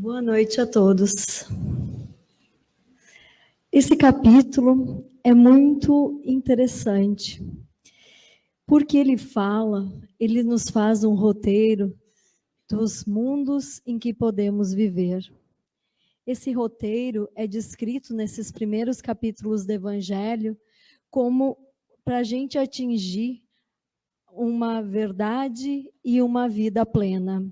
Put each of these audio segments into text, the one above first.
Boa noite a todos. Esse capítulo é muito interessante, porque ele nos faz um roteiro dos mundos em que podemos viver. Esse roteiro é descrito nesses primeiros capítulos do Evangelho como para a gente atingir uma verdade e uma vida plena.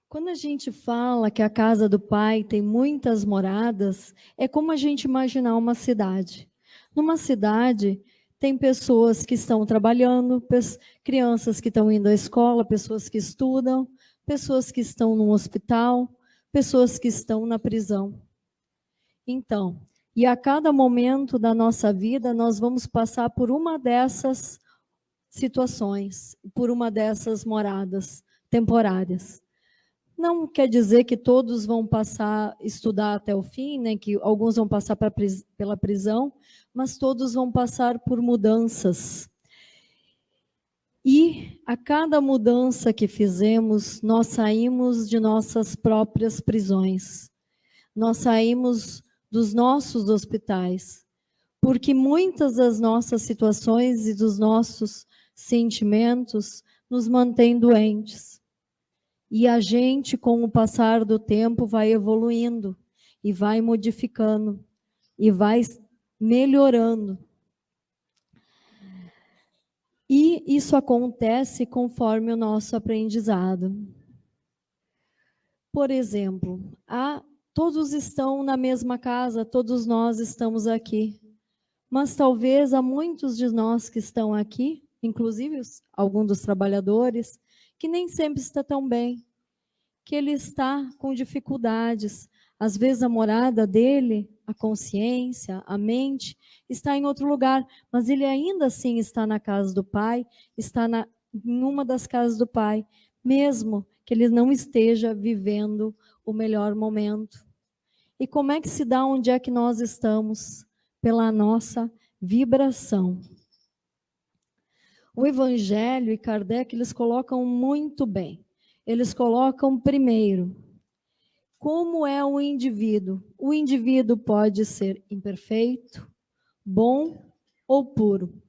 Quando a gente fala que a casa do Pai tem muitas moradas, é como a gente imaginar uma cidade. Numa cidade, tem pessoas que estão trabalhando, crianças que estão indo à escola, pessoas que estudam, pessoas que estão no hospital, pessoas que estão na prisão. Então, e a cada momento da nossa vida, nós vamos passar por uma dessas situações, por uma dessas moradas temporárias. Não quer dizer que todos vão estudar até o fim, né? Que alguns vão passar pela prisão, mas todos vão passar por mudanças. E a cada mudança que fizemos, nós saímos de nossas próprias prisões. Nós saímos dos nossos hospitais, porque muitas das nossas situações e dos nossos sentimentos nos mantêm doentes. E a gente, com o passar do tempo, vai evoluindo, e vai modificando, e vai melhorando. E isso acontece conforme o nosso aprendizado. Por exemplo, todos estão na mesma casa, todos nós estamos aqui. Mas talvez há muitos de nós que estão aqui, inclusive alguns dos trabalhadores, que nem sempre está tão bem, que ele está com dificuldades. Às vezes a morada dele, a consciência, a mente, está em outro lugar, mas ele ainda assim está na casa do Pai, está em uma das casas do Pai, mesmo que ele não esteja vivendo o melhor momento. E como é que se dá onde é que nós estamos? Pela nossa vibração. O Evangelho e Kardec, eles colocam muito bem. Eles colocam primeiro, como é o indivíduo? O indivíduo pode ser imperfeito, bom ou puro.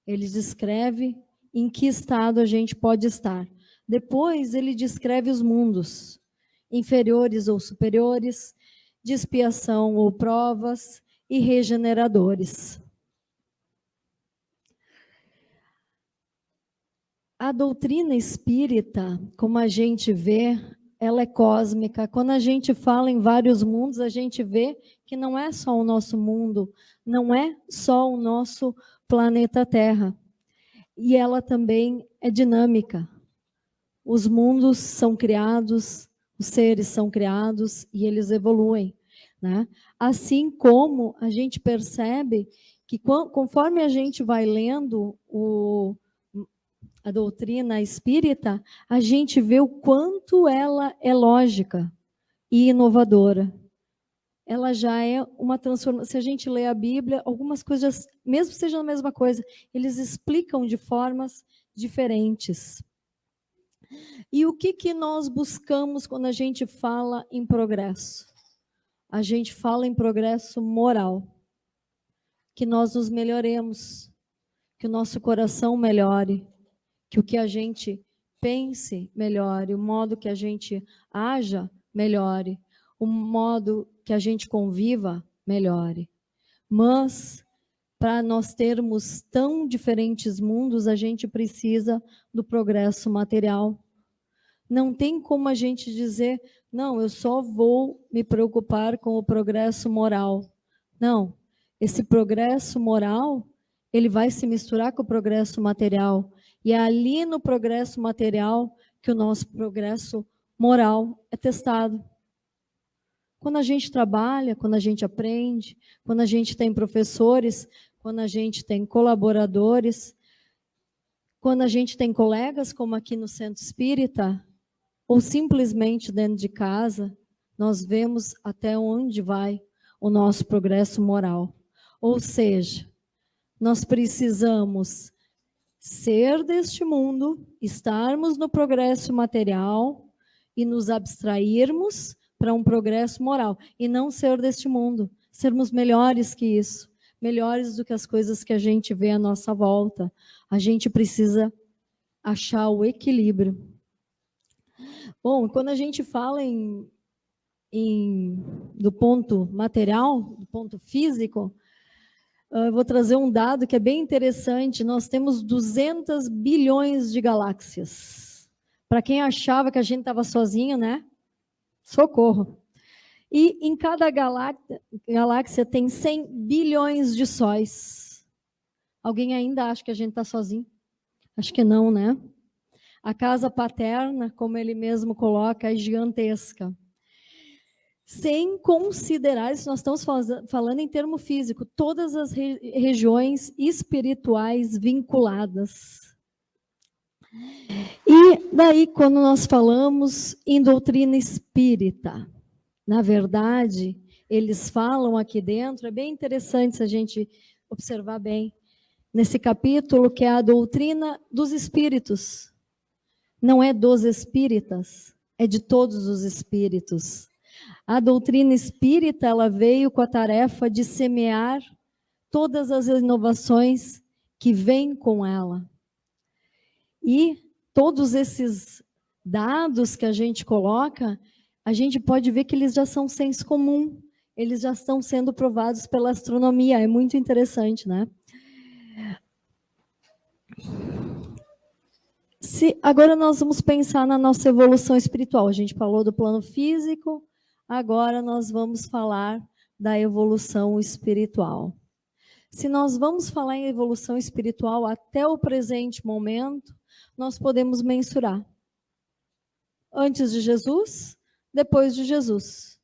Ele descreve em que estado a gente pode estar. Depois ele descreve os mundos, inferiores ou superiores, de expiação ou provas e regeneradores. A doutrina espírita, como a gente vê, ela é cósmica. Quando a gente fala em vários mundos, a gente vê que não é só o nosso mundo, não é só o nosso planeta Terra. E ela também é dinâmica. Os mundos são criados, os seres são criados e eles evoluem, né? Assim como a gente percebe que conforme a gente vai lendo a doutrina espírita, a gente vê o quanto ela é lógica e inovadora. Ela já é uma transformação. Se a gente lê a Bíblia, algumas coisas, mesmo que seja a mesma coisa, eles explicam de formas diferentes. E o que nós buscamos quando a gente fala em progresso? A gente fala em progresso moral. Que nós nos melhoremos, que o nosso coração melhore, que o que a gente pense melhore, o modo que a gente haja melhore, o modo que a gente conviva melhore. Mas, para nós termos tão diferentes mundos, a gente precisa do progresso material. Não tem como a gente dizer, não, eu só vou me preocupar com o progresso moral. Não, esse progresso moral, ele vai se misturar com o progresso material. E é ali no progresso material que o nosso progresso moral é testado. Quando a gente trabalha, quando a gente aprende, quando a gente tem professores, quando a gente tem colaboradores, quando a gente tem colegas, como aqui no Centro Espírita, ou simplesmente dentro de casa, nós vemos até onde vai o nosso progresso moral. Ou seja, nós precisamos ser deste mundo, estarmos no progresso material e nos abstrairmos para um progresso moral, e não ser deste mundo, sermos melhores que isso, melhores do que as coisas que a gente vê à nossa volta. A gente precisa achar o equilíbrio. Bom, quando a gente fala do ponto material, do ponto físico, eu vou trazer um dado que é bem interessante. Nós temos 200 bilhões de galáxias. Para quem achava que a gente estava sozinho, né? Socorro. E em cada galáxia tem 100 bilhões de sóis. Alguém ainda acha que a gente está sozinho? Acho que não, né? A casa paterna, como ele mesmo coloca, é gigantesca. Sem considerar, isso nós estamos falando em termo físico, todas as regiões espirituais vinculadas. E daí, quando nós falamos em doutrina espírita, na verdade, eles falam aqui dentro, é bem interessante se a gente observar bem, nesse capítulo, que é a doutrina dos espíritos. Não é dos espíritas, é de todos os espíritos. A doutrina espírita, ela veio com a tarefa de semear todas as inovações que vêm com ela. E todos esses dados que a gente coloca, a gente pode ver que eles já são senso comum, eles já estão sendo provados pela astronomia, é muito interessante, né? Agora nós vamos pensar na nossa evolução espiritual. A gente falou do plano físico, agora nós vamos falar da evolução espiritual. Se nós vamos falar em evolução espiritual até o presente momento, nós podemos mensurar. Antes de Jesus, depois de Jesus.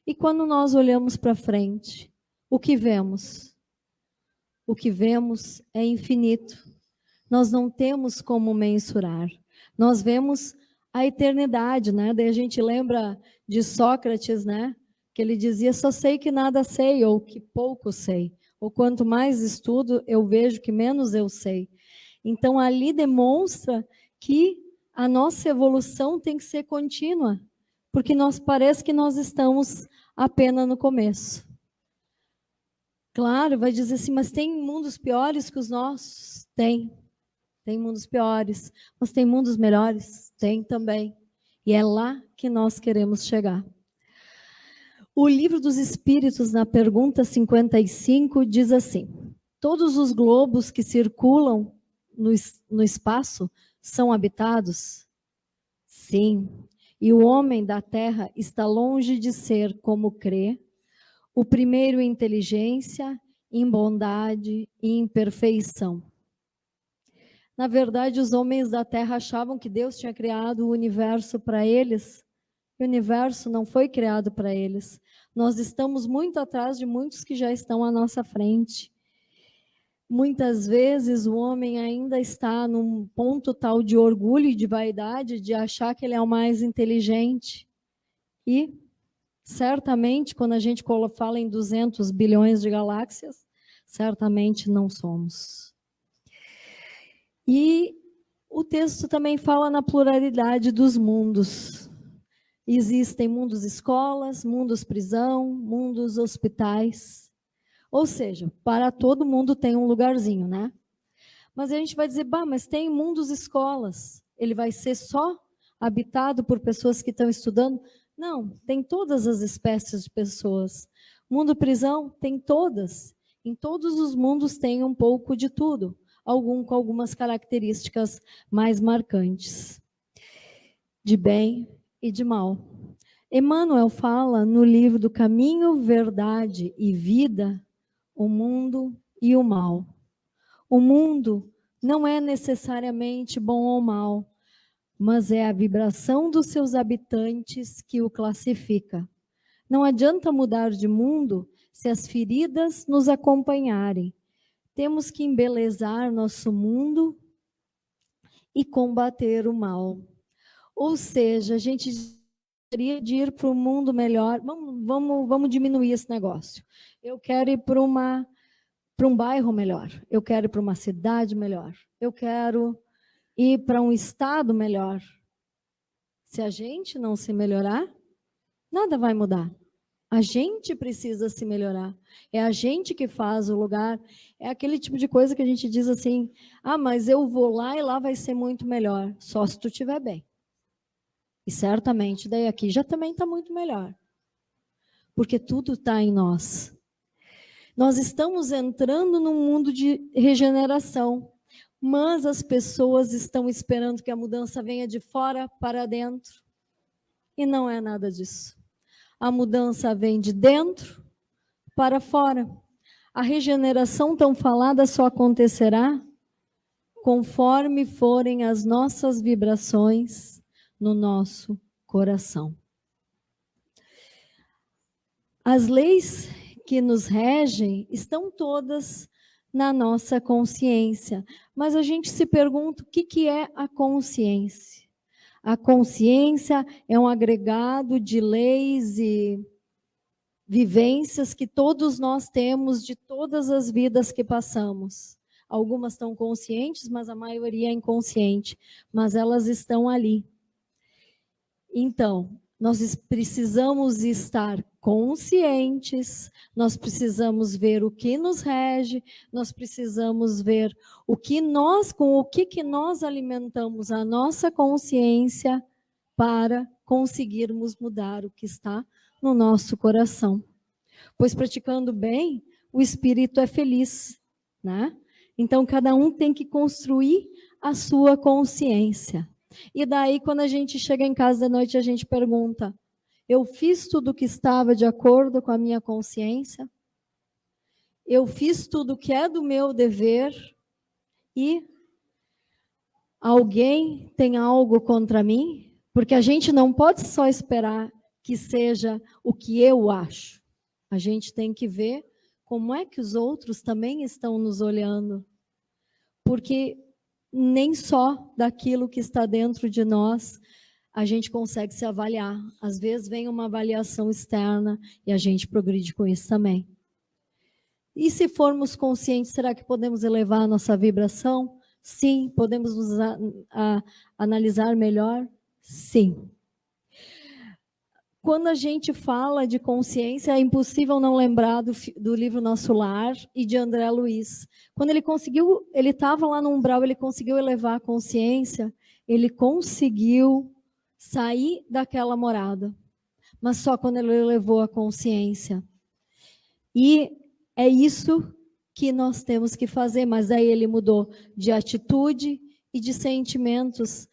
E quando nós olhamos para frente, o que vemos? O que vemos é infinito. Nós não temos como mensurar. Nós vemos a eternidade, né? Daí a gente lembra de Sócrates, né? Que ele dizia, só sei que nada sei, ou que pouco sei. Ou quanto mais estudo, eu vejo que menos eu sei. Então, ali demonstra que a nossa evolução tem que ser contínua, porque parece que nós estamos apenas no começo. Claro, vai dizer assim, mas tem mundos piores que os nossos? Tem mundos piores, mas tem mundos melhores? Tem também. E é lá que nós queremos chegar. O Livro dos Espíritos, na pergunta 55, diz assim: todos os globos que circulam no espaço são habitados? Sim. E o homem da Terra está longe de ser, como crê, o primeiro em inteligência, em bondade e em perfeição. Na verdade, os homens da Terra achavam que Deus tinha criado o universo para eles. O universo não foi criado para eles. Nós estamos muito atrás de muitos que já estão à nossa frente. Muitas vezes o homem ainda está num ponto tal de orgulho e de vaidade de achar que ele é o mais inteligente. E, certamente, quando a gente fala em 200 bilhões de galáxias, certamente não somos. E o texto também fala na pluralidade dos mundos. Existem mundos escolas, mundos prisão, mundos hospitais. Ou seja, para todo mundo tem um lugarzinho, né? Mas a gente vai dizer, mas tem mundos escolas. Ele vai ser só habitado por pessoas que estão estudando? Não, tem todas as espécies de pessoas. Mundo prisão tem todas. Em todos os mundos tem um pouco de tudo. Com algumas características mais marcantes, de bem e de mal. Emmanuel fala no livro do Caminho, Verdade e Vida, o mundo e o mal. O mundo não é necessariamente bom ou mal, mas é a vibração dos seus habitantes que o classifica. Não adianta mudar de mundo se as feridas nos acompanharem. Temos que embelezar nosso mundo e combater o mal. Ou seja, a gente gostaria de ir para um mundo melhor. Vamos diminuir esse negócio. Eu quero ir para para um bairro melhor, eu quero ir para uma cidade melhor, eu quero ir para um estado melhor. Se a gente não se melhorar, nada vai mudar. A gente precisa se melhorar. É a gente que faz o lugar. É aquele tipo de coisa que a gente diz assim, mas eu vou lá e lá vai ser muito melhor. Só se tu estiver bem. E certamente daí aqui já também está muito melhor. Porque tudo está em nós. Nós estamos entrando num mundo de regeneração. Mas as pessoas estão esperando que a mudança venha de fora para dentro. E não é nada disso. A mudança vem de dentro para fora. A regeneração tão falada só acontecerá conforme forem as nossas vibrações no nosso coração. As leis que nos regem estão todas na nossa consciência, mas a gente se pergunta o que é a consciência. A consciência é um agregado de leis e vivências que todos nós temos de todas as vidas que passamos. Algumas estão conscientes, mas a maioria é inconsciente, mas elas estão ali. Então, nós precisamos estar conscientes, nós precisamos ver o que nos rege, nós precisamos ver o que nós, com o que nós alimentamos a nossa consciência para conseguirmos mudar o que está no nosso coração. Pois praticando bem, o espírito é feliz, né? Então, cada um tem que construir a sua consciência. E daí, quando a gente chega em casa de noite, a gente pergunta, eu fiz tudo o que estava de acordo com a minha consciência? Eu fiz tudo o que é do meu dever? E alguém tem algo contra mim? Porque a gente não pode só esperar que seja o que eu acho. A gente tem que ver como é que os outros também estão nos olhando. Porque nem só daquilo que está dentro de nós a gente consegue se avaliar. Às vezes vem uma avaliação externa e a gente progride com isso também. E se formos conscientes, será que podemos elevar a nossa vibração? Sim. Podemos nos analisar melhor? Sim. Quando a gente fala de consciência, é impossível não lembrar do livro Nosso Lar e de André Luiz. Quando ele estava lá no umbral, ele conseguiu elevar a consciência, ele conseguiu sair daquela morada. Mas só quando ele elevou a consciência. E é isso que nós temos que fazer, mas aí ele mudou de atitude e de sentimentos.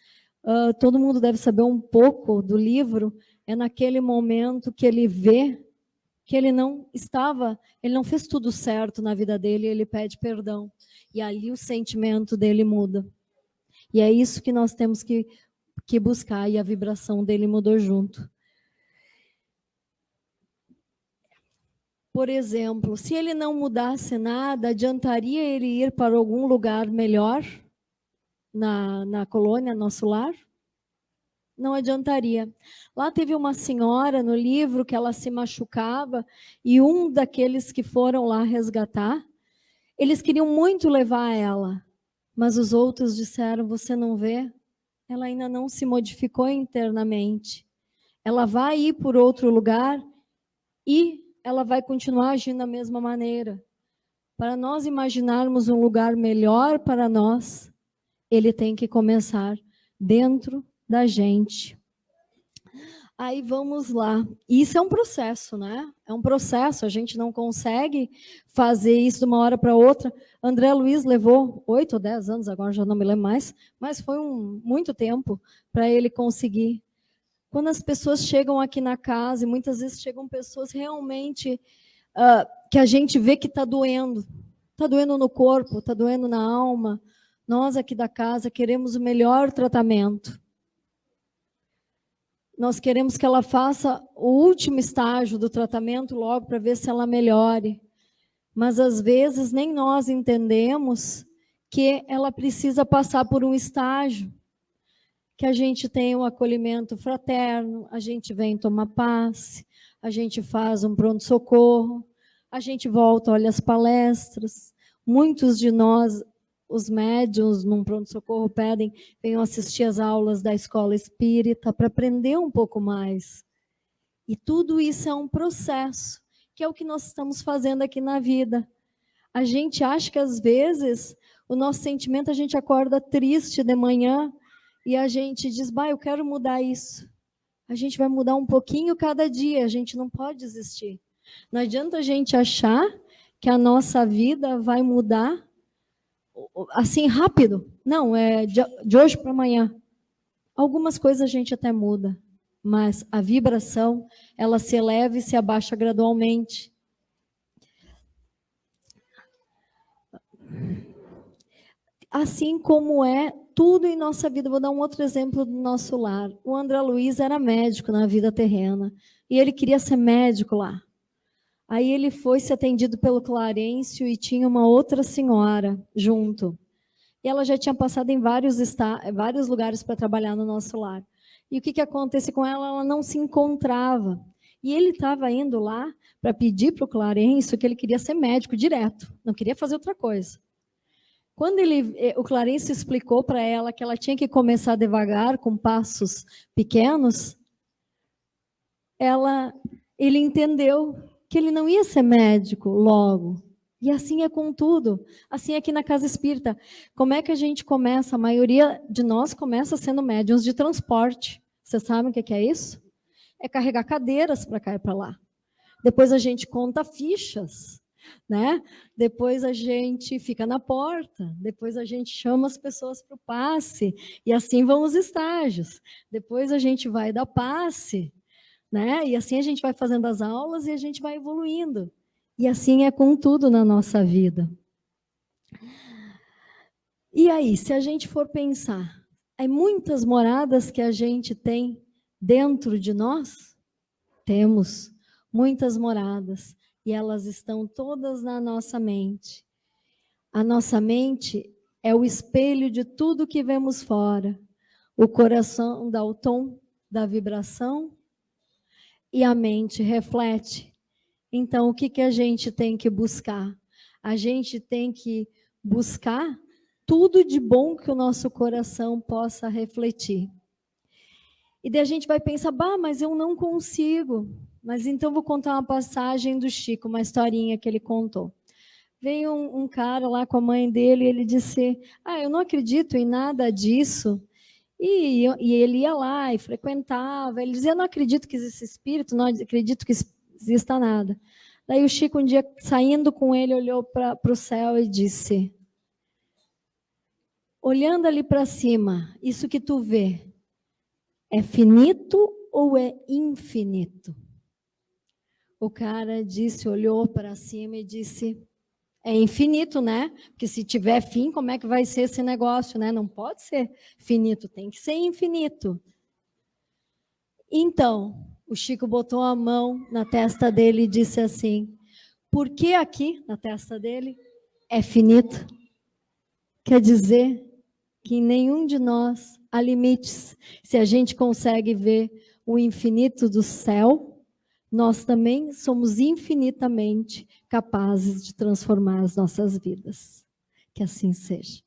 Todo mundo deve saber um pouco do livro. É naquele momento que ele vê que ele não fez tudo certo na vida dele, ele pede perdão. E ali o sentimento dele muda. E é isso que nós temos que buscar, e a vibração dele mudou junto. Por exemplo, se ele não mudasse nada, adiantaria ele ir para algum lugar melhor na colônia, Nosso Lar? Não adiantaria. Lá teve uma senhora no livro que ela se machucava e um daqueles que foram lá resgatar, eles queriam muito levar ela, mas os outros disseram, você não vê? Ela ainda não se modificou internamente. Ela vai ir por outro lugar e ela vai continuar agindo da mesma maneira. Para nós imaginarmos um lugar melhor para nós, ele tem que começar dentro da gente. Aí vamos lá. Isso é um processo, né? É um processo, a gente não consegue fazer isso de uma hora para outra. André Luiz levou 8 ou 10 anos, agora já não me lembro mais, mas foi muito tempo para ele conseguir. Quando as pessoas chegam aqui na casa, e muitas vezes chegam pessoas realmente que a gente vê que está doendo no corpo, está doendo na alma. Nós aqui da casa queremos o melhor tratamento. Nós queremos que ela faça o último estágio do tratamento logo para ver se ela melhore. Mas às vezes nem nós entendemos que ela precisa passar por um estágio. Que a gente tem um acolhimento fraterno, a gente vem tomar passe, a gente faz um pronto-socorro, a gente volta, olha as palestras, Muitos de nós, os médiuns, num pronto-socorro, pedem, venham assistir às aulas da escola espírita para aprender um pouco mais. E tudo isso é um processo, que é o que nós estamos fazendo aqui na vida. A gente acha que, às vezes, o nosso sentimento, a gente acorda triste de manhã e a gente diz, eu quero mudar isso. A gente vai mudar um pouquinho cada dia, a gente não pode desistir. Não adianta a gente achar que a nossa vida vai mudar assim rápido. Não, é de hoje para amanhã. Algumas coisas a gente até muda, mas a vibração, ela se eleva e se abaixa gradualmente. Assim como é tudo em nossa vida. Vou dar um outro exemplo do nosso lar. O André Luiz era médico na vida terrena, e ele queria ser médico lá. Aí ele foi ser atendido pelo Clarencio e tinha uma outra senhora junto. E ela já tinha passado em vários lugares para trabalhar no nosso lar. E o que aconteceu com ela? Ela não se encontrava. E ele estava indo lá para pedir para o Clarencio que ele queria ser médico direto, não queria fazer outra coisa. Quando o Clarencio explicou para ela que ela tinha que começar devagar, com passos pequenos, ele entendeu que ele não ia ser médico logo. E assim é com tudo. Assim é aqui na Casa Espírita. Como é que a gente começa? A maioria de nós começa sendo médiuns de transporte. Vocês sabem o que é isso? É carregar cadeiras para cá e para lá. Depois a gente conta fichas, né? Depois a gente fica na porta. Depois a gente chama as pessoas para o passe. E assim vão os estágios. Depois a gente vai dar passe, né? E assim a gente vai fazendo as aulas e a gente vai evoluindo. E assim é com tudo na nossa vida. E aí, se a gente for pensar, há muitas moradas que a gente tem dentro de nós? Temos muitas moradas, e elas estão todas na nossa mente. A nossa mente é o espelho de tudo que vemos fora. O coração dá o tom da vibração e a mente reflete. Então, o que a gente tem que buscar? A gente tem que buscar tudo de bom que o nosso coração possa refletir. E daí a gente vai pensar, mas eu não consigo. Mas então vou contar uma passagem do Chico, uma historinha que ele contou. Veio um cara lá com a mãe dele e ele disse, eu não acredito em nada disso. E ele ia lá e frequentava. Ele dizia, não acredito que exista espírito, não acredito que exista nada. Daí o Chico, um dia, saindo com ele, olhou para o céu e disse, olhando ali para cima, isso que tu vê, é finito ou é infinito? O cara disse, olhou para cima e disse, é infinito, né? Porque se tiver fim, como é que vai ser esse negócio, né? Não pode ser finito, tem que ser infinito. Então, o Chico botou a mão na testa dele e disse assim, por que aqui, na testa dele, é finito? Quer dizer que em nenhum de nós há limites. Se a gente consegue ver o infinito do céu, nós também somos infinitamente capazes de transformar as nossas vidas. Que assim seja.